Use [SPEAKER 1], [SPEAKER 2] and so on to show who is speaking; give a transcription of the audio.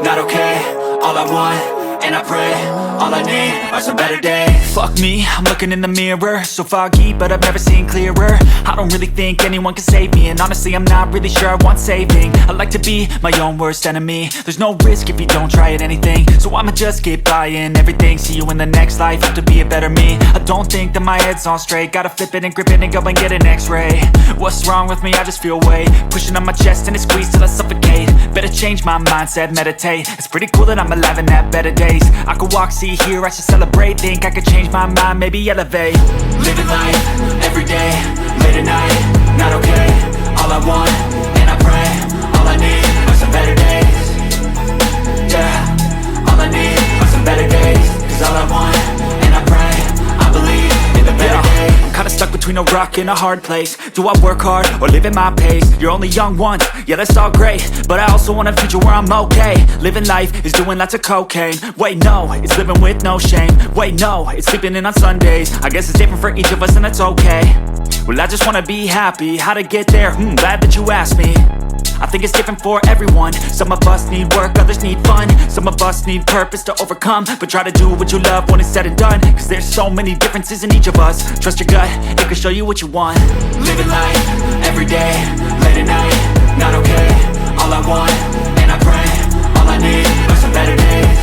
[SPEAKER 1] not okay. All I want, and I pray, all I need are some better days. Fuck me, I'm looking in the mirror, so foggy, but I've never seen clearer. I don't really think anyone can save me, and honestly I'm not really sure I want saving. I like to be my own worst enemy. There's no risk if you don't try at anything, so I'ma just keep buying everything. See you in the next life, have to be a better me. I don't think that my head's on straight, gotta flip it and grip it and go and get an x-ray. What's wrong with me? I just feel weight pushing on my chest and it squeezes till I suffocate. Better change my mindset, meditate. It's pretty cool that I'm alive and have better days. I could walk, see, hear, I should celebrate. Think I could change my mind, maybe elevate. Living life, everyday, late at night, not okay. All I want, and I pray, all I need are some better days. Yeah, all I need are some better days. Cause all I want, and I pray, I believe in the better days. I'm kinda stuck between a rock and a hard place. Do I work hard or live at my pace? You're only young once, yeah that's all great, but I also want a future where I'm okay. Living life is doing lots of cocaine. Wait no, it's living with no shame. Wait no, it's sleeping in on Sundays. I guess it's different for each of us and that's okay. Well I just wanna be happy. How to get there? Glad that you asked me. I think it's different for everyone. Some of us need work, others need fun. Some of us need purpose to overcome. But try to do what you love when it's said and done. Cause there's so many differences in each of us. Trust your gut, it can show you what you want. Living life, everyday, late at night, not okay. All I want, and I pray, all I need are some better days.